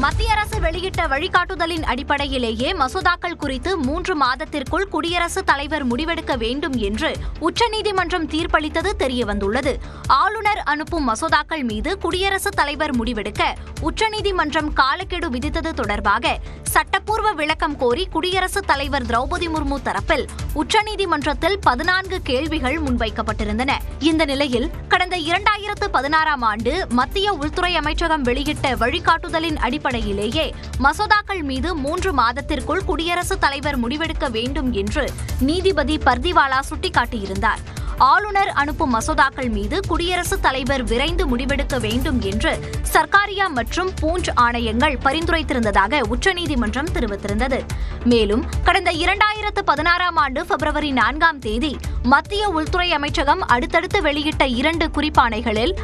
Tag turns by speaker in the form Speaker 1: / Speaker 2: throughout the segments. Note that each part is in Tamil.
Speaker 1: மத்திய அரசு வெளியிட்ட வழிகாட்டுதலின் அடிப்படையிலேயே மசோதாக்கள் குறித்து 3 மாதத்திற்குள் குடியரசுத் தலைவர் முடிவெடுக்க வேண்டும் என்று உச்சநீதிமன்றம் தீர்ப்பளித்தது தெரியவந்துள்ளது. ஆளுநர் அனுப்பும் மசோதாக்கள் மீது குடியரசுத் தலைவர் முடிவெடுக்க உச்சநீதிமன்றம் காலக்கெடு விதித்தது தொடர்பாக சட்டப்பூர்வ விளக்கம் கோரி குடியரசுத் தலைவர் திரௌபதி முர்மு தரப்பில் உச்சநீதிமன்றத்தில் 14 கேள்விகள் முன்வைக்கப்பட்டிருந்தன. இந்த நிலையில் கடந்த 2016ஆம் ஆண்டு மத்திய உள்துறை அமைச்சகம் வெளியிட்ட வழிகாட்டுதலின் அடிப்படையிலேயே மசோதாக்கள் மீது 3 மாதத்திற்குள் குடியரசுத் தலைவர் முடிவெடுக்க வேண்டும் என்று நீதிபதி பர்திவாலா சுட்டிக்காட்டியிருந்தார். ஆளுநர் அனுப்பும் மசோதாக்கள் மீது குடியரசுத் தலைவர் விரைந்து முடிவெடுக்க வேண்டும் என்று சர்க்காரியா மற்றும் பூஞ்ச் ஆணையங்கள் பரிந்துரைத்திருந்ததாக உச்சநீதிமன்றம் தெரிவித்திருந்தது. மேலும் கடந்த 2016ஆம் ஆண்டு பிப்ரவரி 4ஆம் தேதி மத்திய உள்துறை அமைச்சகம் அடுத்தடுத்து வெளியிட்ட 2 குறிப்பாணைகளில்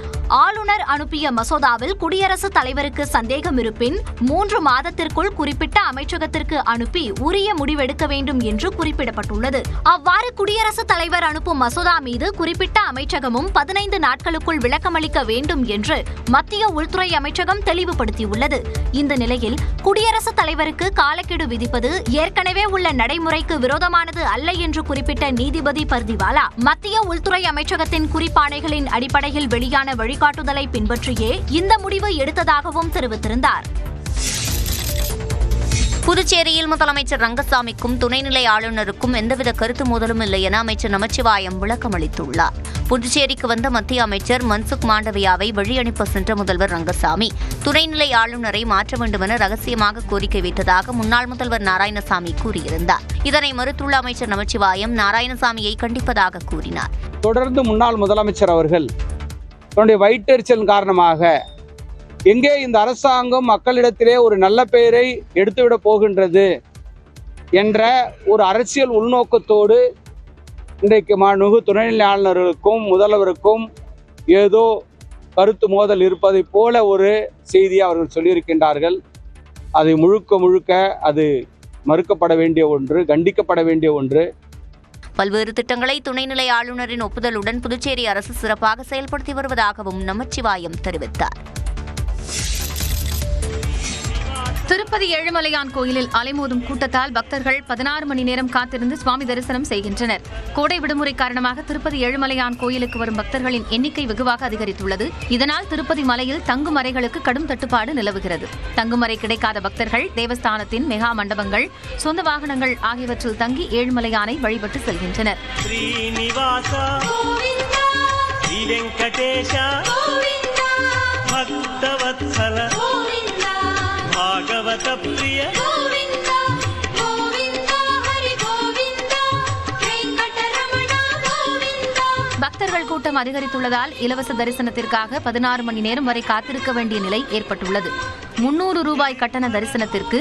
Speaker 1: ஆளுநர் அனுப்பிய மசோதாவில் குடியரசுத் தலைவருக்கு சந்தேகம் இருப்பின் 3 மாதத்திற்குள் குறிப்பிட்ட அமைச்சகத்திற்கு அனுப்பி உரிய முடிவெடுக்க வேண்டும் என்று குறிப்பிடப்பட்டுள்ளது. அவ்வாறு குடியரசுத் தலைவர் அனுப்பும் மசோதா மீது குறிப்பிட்ட அமைச்சகமும் 15 நாட்களுக்குள் விளக்கமளிக்க வேண்டும் என்று மத்திய உள்துறை அமைச்சகம் தெளிவுபடுத்தியுள்ளது. இந்த நிலையில் குடியரசுத் தலைவருக்கு காலக்கெடு விதிப்பது ஏற்கனவே உள்ள நடைமுறைக்கு விரோதமானது அல்ல என்று குறிப்பிட்ட நீதிபதி பர்திவாலா மத்திய உள்துறை அமைச்சகத்தின் குறிப்பாணைகளின் அடிப்படையில் வெளியான வழிகாட்டுதலை பின்பற்றியே இந்த முடிவு எடுத்ததாகவும் தெரிவித்திருந்தார்.
Speaker 2: புதுச்சேரியில் முதலமைச்சர் ரங்கசாமிக்கும் துணைநிலை ஆளுநருக்கும் எந்தவித கருத்து மோதலும் இல்லை என அமைச்சர் நமச்சிவாயம் விளக்கம் அளித்துள்ளார். புதுச்சேரிக்கு வந்த மத்திய அமைச்சர் மன்சுக் மாண்டவியாவை வழியனுப்ப சென்ற முதல்வர் ரங்கசாமி துணைநிலை ஆளுநரை மாற்ற வேண்டும் என ரகசியமாக கோரிக்கை வைத்ததாக முன்னாள் முதல்வர் நாராயணசாமி கூறியிருந்தார். இதனை மறுத்துள்ள அமைச்சர் நமச்சிவாயம் நாராயணசாமியை கண்டிப்பதாக கூறினார்.
Speaker 3: தொடர்ந்து முன்னாள் முதலமைச்சர் அவர்கள் தன்னுடைய வயிற்றெரிச்சல் காரணமாக எங்கே இந்த அரசாங்கம் மக்களிடத்திலே ஒரு நல்ல பெயரை எடுத்துவிடப் போகின்றது என்ற ஒரு அரசியல் உள்நோக்கத்தோடு இன்றைக்கு மாண்புமிகு துணைநிலை ஆளுநர்களுக்கும் முதல்வருக்கும் ஏதோ கருத்து மோதல் இருப்பதை போல ஒரு செய்தியை அவர்கள் சொல்லியிருக்கின்றார்கள். அதை முழுக்க அது மறுக்கப்பட வேண்டிய ஒன்று, கண்டிக்கப்பட வேண்டிய ஒன்று.
Speaker 2: பல்வேறு திட்டங்களை துணைநிலை ஆளுநரின் ஒப்புதலுடன் புதுச்சேரி அரசு சிறப்பாக செயல்படுத்தி வருவதாகவும் நமச்சிவாயம் தெரிவித்தார்.
Speaker 4: திருப்பதி ஏழுமலையான் கோயிலில் அலைமோதும் கூட்டத்தால் பக்தர்கள் 16 மணி நேரம் காத்திருந்து சுவாமி தரிசனம் செய்கின்றனர். கோடை விடுமுறை காரணமாக திருப்பதி ஏழுமலையான் கோயிலுக்கு வரும் பக்தர்களின் எண்ணிக்கை வெகுவாக அதிகரித்துள்ளது. இதனால் திருப்பதி மலையில் தங்கும் அறைகளுக்கு கடும் தட்டுப்பாடு நிலவுகிறது. தங்குமறை கிடைக்காத பக்தர்கள் தேவஸ்தானத்தின் மெகா மண்டபங்கள், சொந்த வாகனங்கள் ஆகியவற்றில் தங்கி ஏழுமலையானை வழிபட்டு செல்கின்றனர். பக்தர்கள் கூட்டம் அதிகரித்துள்ளதால் இலவச தரிசனத்திற்காக 16 மணி நேரம் வரை காத்திருக்க வேண்டிய நிலை ஏற்பட்டுள்ளது. 300 ரூபாய் கட்டண தரிசனத்திற்கு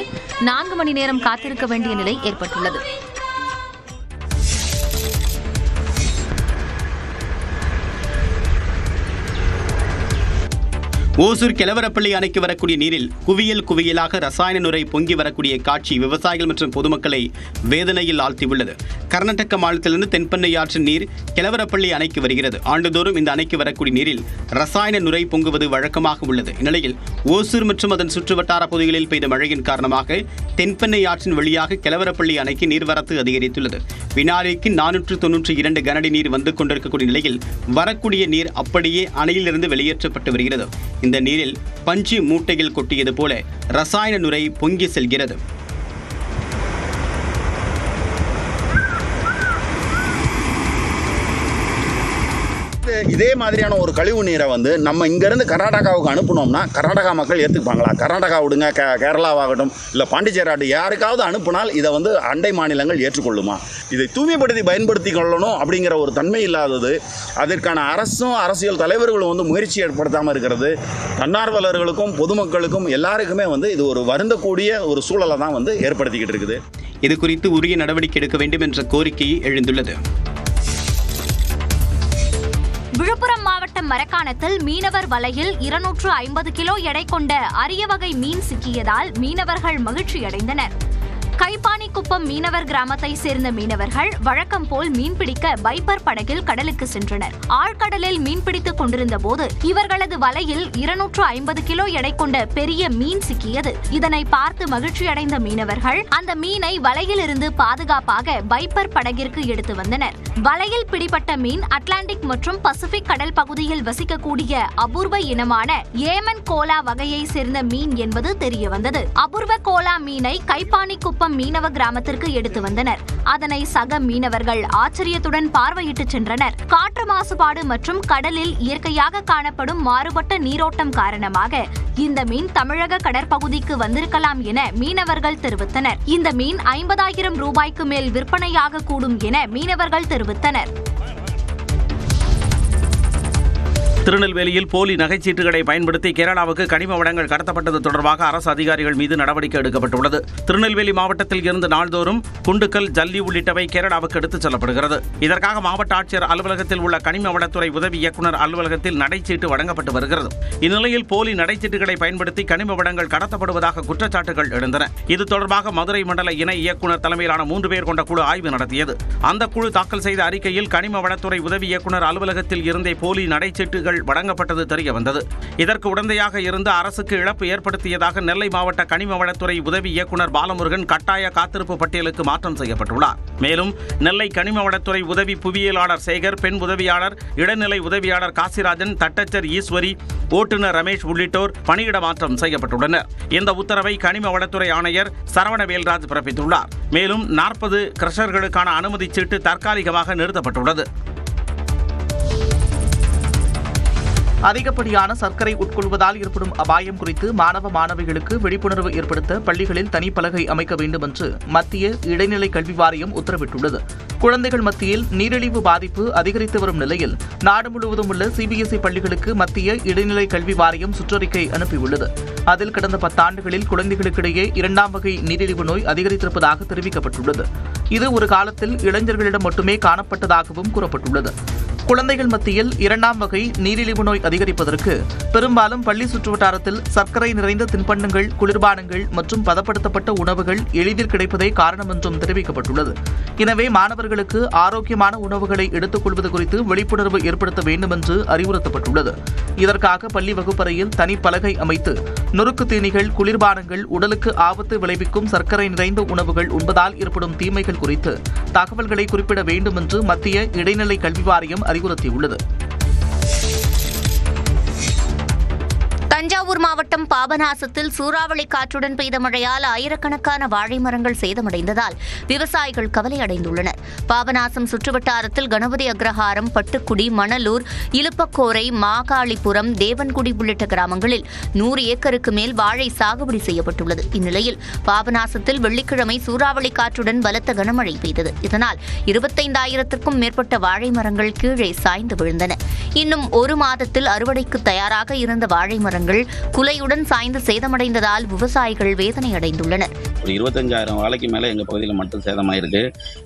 Speaker 4: 4 மணி நேரம் காத்திருக்க வேண்டிய நிலை ஏற்பட்டுள்ளது.
Speaker 5: ஓசூர் கெலவரப்பள்ளி அணைக்கு வரக்கூடிய நீரில் குவியலாக ரசாயன நுரை பொங்கி வரக்கூடிய காட்சி விவசாயிகள் மற்றும் பொதுமக்களை வேதனையில் ஆழ்த்தியுள்ளது. கர்நாடக மாநிலத்திலிருந்து தென்பெண்ணை ஆற்றின் நீர் கெலவரப்பள்ளி அணைக்கு வருகிறது. ஆண்டுதோறும் இந்த அணைக்கு வரக்கூடிய நீரில் ரசாயன நுரை பொங்குவது வழக்கமாக உள்ளது. இந்நிலையில் ஓசூர் மற்றும் அதன் சுற்றுவட்டார பகுதிகளில் பெய்த மழையின் காரணமாக தென்பெண்ணை ஆற்றின் வழியாக கெலவரப்பள்ளி அணைக்கு நீர்வரத்து அதிகரித்துள்ளது. வினாடிக்கு 492 கனஅடி நீர் வந்து கொண்டிருக்கக்கூடிய நிலையில் வரக்கூடிய நீர் அப்படியே அணையிலிருந்து வெளியேற்றப்பட்டு வருகிறது. இந்த நீரில் பஞ்சு மூட்டைகள் கொட்டியது போல ரசாயன நுரை பொங்கி செல்கிறது.
Speaker 6: இதே மாதிரியான ஒரு கழிவு நீரை நம்ம இங்கேருந்து கர்நாடகாவுக்கு அனுப்புனோம்னா கர்நாடகா மக்கள் ஏற்றுக்குப்பாங்களா? கர்நாடகா விடுங்க, கேரளாவாகட்டும், இல்லை பாண்டிச்சேரி யாருக்காவது அனுப்புனால் இதை அண்டை மாநிலங்கள் ஏற்றுக்கொள்ளுமா? இதை தூய்மைப்படுத்தி பயன்படுத்தி கொள்ளணும் அப்படிங்கிற ஒரு தன்மை இல்லாதது, அதற்கான அரசும் அரசியல் தலைவர்களும் முயற்சி ஏற்படுத்தாமல் இருக்கிறது, தன்னார்வலர்களுக்கும் பொதுமக்களுக்கும் எல்லாருக்குமே இது ஒரு வருந்தக்கூடிய ஒரு சூழலை தான் ஏற்படுத்திக்கிட்டு இருக்குது.
Speaker 5: இது குறித்து உரிய நடவடிக்கை எடுக்க வேண்டும் என்ற கோரிக்கை எழுந்துள்ளது.
Speaker 1: விழுப்புரம் மாவட்டம் மரக்காணத்தில் மீனவர் வலையில் 250 கிலோ எடை கொண்ட அரிய வகை மீன் சிக்கியதால் மீனவர்கள் மகிழ்ச்சியடைந்தனர். கைப்பானிக்குப்பம் மீனவர் கிராமத்தை சேர்ந்த மீனவர்கள் வழக்கம் போல் மீன்பிடிக்க பைப்பர் படகில் கடலுக்கு சென்றனர். ஆழ்கடலில் மீன்பிடித்துக் கொண்டிருந்த போது இவர்களது வலையில் 250 கிலோ எடை கொண்ட பெரிய மீன் சிக்கியது. இதனை பார்த்து மகிழ்ச்சியடைந்த மீனவர்கள் அந்த மீனை வலையிலிருந்து பாதுகாப்பாக பைப்பர் படகிற்கு எடுத்து வந்தனர். வலையில் பிடிபட்ட மீன் அட்லாண்டிக் மற்றும் பசிபிக் கடல் பகுதியில் வசிக்கக்கூடிய அபூர்வ இனமான ஏமன் கோலா வகையை சேர்ந்த மீன் என்பது தெரியவந்தது. அபூர்வ கோலா மீனை கைப்பானிக்குப்பம் மீனவ கிராமத்திற்கு எடுத்து வந்தனர். அதனை சக மீனவர்கள் ஆச்சரியத்துடன் பார்வையிட்டு சென்றனர். காற்று மாசுபாடு மற்றும் கடலில் இயற்கையாக காணப்படும் மாறுபட்ட நீரோட்டம் காரணமாக இந்த மீன் தமிழக கடற்பகுதிக்கு வந்திருக்கலாம் என மீனவர்கள் தெரிவித்தனர். இந்த மீன் 50,000 ரூபாய்க்கு மேல் விற்பனையாக கூடும் என மீனவர்கள் தெரிவித்தனர்.
Speaker 7: திருநெல்வேலியில் போலி நகைச்சீட்டுகளை பயன்படுத்தி கேரளாவுக்கு கனிம வளங்கள் கடத்தப்பட்டது தொடர்பாக அரசு அதிகாரிகள் மீது நடவடிக்கை எடுக்கப்பட்டுள்ளது. திருநெல்வேலி மாவட்டத்தில் இருந்து நாள்தோறும் குண்டுக்கல், ஜல்லி உள்ளிட்டவை கேரளாவுக்கு எடுத்துச் செல்லப்படுகிறது. இதற்காக மாவட்ட ஆட்சியர் அலுவலகத்தில் உள்ள கனிம வளத்துறை உதவி இயக்குநர் அலுவலகத்தில் நடைச்சீட்டு வழங்கப்பட்டு வருகிறது. இந்நிலையில் போலி நடைச்சீட்டுகளை பயன்படுத்தி கனிம வளங்கள் கடத்தப்படுவதாக குற்றச்சாட்டுகள் எழுந்தன. இது தொடர்பாக மதுரை மண்டல இணை இயக்குநர் தலைமையிலான 3 பேர் கொண்ட குழு ஆய்வு நடத்தியது. அந்த குழு தாக்கல் செய்த அறிக்கையில் கனிம வளத்துறை உதவி இயக்குநர் அலுவலகத்தில் இருந்தே போலி நடைச்சீட்டுகள் வழங்கப்பட்டது தெரிய வந்தது. இதற்கு உடந்தையாக இருந்து அரசுக்கு இழப்பு ஏற்படுத்தியதாக நெல்லை மாவட்ட கனிம வளத்துறை உதவி இயக்குநர் பாலமுருகன் கட்டாய காத்திருப்பு பட்டியலுக்கு மாற்றம் செய்யப்பட்டுள்ளார். மேலும் நெல்லை கனிம வளத்துறை உதவி புவியியலாளர் சேகர், பெண் உதவியாளர், இடைநிலை உதவியாளர் காசிராஜன், தட்டச்சர் ஈஸ்வரி, ஓட்டுநர் ரமேஷ் உள்ளிட்டோர் பணியிட மாற்றம் செய்யப்பட்டுள்ளனர். இந்த உத்தரவை கனிம வளத்துறை ஆணையர் சரவணவேல்ராஜ் பிறப்பித்துள்ளார். மேலும் 40 கிரஷர்களுக்கான அனுமதி சீட்டு தற்காலிகமாக நிறுத்தப்பட்டுள்ளது. அதிகப்படியான சர்க்கரை உட்கொள்வதால் ஏற்படும் அபாயம் குறித்து மாணவ மாணவிகளுக்கு விழிப்புணர்வு ஏற்படுத்த பள்ளிகளில் தனிப்பலகை அமைக்க வேண்டும் என்று மத்திய இடைநிலை கல்வி வாரியம் உத்தரவிட்டுள்ளது. குழந்தைகள் மத்தியில் நீரிழிவு பாதிப்பு அதிகரித்து வரும் நிலையில் நாடு முழுவதும் உள்ள CBSE பள்ளிகளுக்கு மத்திய இடைநிலை கல்வி வாரியம் சுற்றறிக்கை அனுப்பியுள்ளது. அதில் கடந்த 10 ஆண்டுகளில் குழந்தைகளுக்கிடையே 2ஆம் வகை நீரிழிவு நோய் அதிகரித்திருப்பதாக தெரிவிக்கப்பட்டுள்ளது. இது ஒரு காலத்தில் இளைஞர்களிடம் மட்டுமே காணப்பட்டதாகவும் கூறப்பட்டுள்ளது. குழந்தைகள் மத்தியில் 2ஆம் வகை நீரிழிவு நோய் அதிகரிப்பதற்கு பெரும்பாலும் பள்ளி சுற்றுவட்டாரத்தில் சர்க்கரை நிறைந்த தின்பண்டங்கள், குளிர்பானங்கள் மற்றும் பதப்படுத்தப்பட்ட உணவுகள் எளிதில் கிடைப்பதே காரணம் என்றும் தெரிவிக்கப்பட்டுள்ளது. எனவே மாணவர்களுக்கு ஆரோக்கியமான உணவுகளை எடுத்துக் கொள்வது குறித்து விழிப்புணர்வு ஏற்படுத்த வேண்டும் என்று அறிவுறுத்தப்பட்டுள்ளது. இதற்காக பள்ளி வகுப்பறையில் தனிப்பலகை அமைத்து நொறுக்கு தீனிகள், குளிர்பானங்கள், உடலுக்கு ஆபத்து விளைவிக்கும் சர்க்கரை நிறைந்த உணவுகள் உண்பதால் ஏற்படும் தீமைகள் குறித்து தகவல்களை குறிப்பிட வேண்டும் என்று மத்திய இடைநிலை கல்வி வாரியம் அறிவுறுத்தியுள்ளது.
Speaker 2: தஞ்சாவூர் மாவட்டம் பாபநாசத்தில் சூறாவளி காற்றுடன் பெய்த மழையால் ஆயிரக்கணக்கான வாழை மரங்கள் சேதமடைந்ததால் விவசாயிகள் கவலை அடைந்துள்ளனர். பாபநாசம் சுற்றுவட்டாரத்தில் கணபதி அக்ரஹாரம், பட்டுக்குடி, மணலூர், இலுப்பக்கோரை, மாகாளிபுரம், தேவன்குடி உள்ளிட்ட கிராமங்களில் 100 ஏக்கருக்கு மேல் வாழை சாகுபடி செய்யப்பட்டுள்ளது. இந்நிலையில் பாபநாசத்தில் வெள்ளிக்கிழமை சூறாவளி காற்றுடன் பலத்த கனமழை பெய்தது. இதனால் 25,000க்கும் மேற்பட்ட வாழை மரங்கள் கீழே சாய்ந்து விழுந்தன. இன்னும் 1 மாதத்தில் அறுவடைக்கு தயாராக இருந்த வாழை மரங்கள் குலையுடன் சாய்ந்து சேதமடைந்ததால் விவசாயிகள் வேதனை அடைந்துள்ளனர்.
Speaker 8: 25,000 வாழைக்கு மேலே எங்கள் பகுதியில் மட்டும் சேதமாயிருக்கு.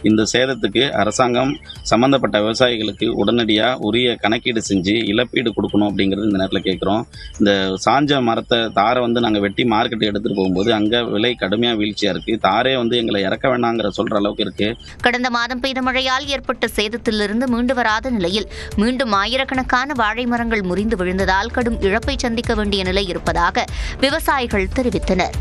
Speaker 8: இந்த சேதத்துக்கு அரசாங்கம் சம்பந்தப்பட்ட விவசாயிகளுக்கு உடனடியாக உரிய கணக்கீடு செஞ்சு இழப்பீடு கொடுக்கணும் அப்படிங்கிறது இந்த நேரத்தில் கேட்குறோம். இந்த சாஞ்ச மரத்தை தாரை நாங்கள் வெட்டி மார்க்கெட்டு எடுத்துகிட்டு போகும்போது அங்கே விலை கடுமையாக வீழ்ச்சியாக இருக்குது. தாரே எங்களை இறக்க வேண்டாங்கிற சொல்கிற அளவுக்கு இருக்குது.
Speaker 2: கடந்த மாதம் பெய்த மழையால் ஏற்பட்ட சேதத்திலிருந்து மீண்டு வராத நிலையில் மீண்டும் ஆயிரக்கணக்கான வாழை மரங்கள் முறிந்து விழுந்ததால் கடும் இழப்பை சந்திக்க வேண்டிய நிலை இருப்பதாக விவசாயிகள் தெரிவித்தனர்.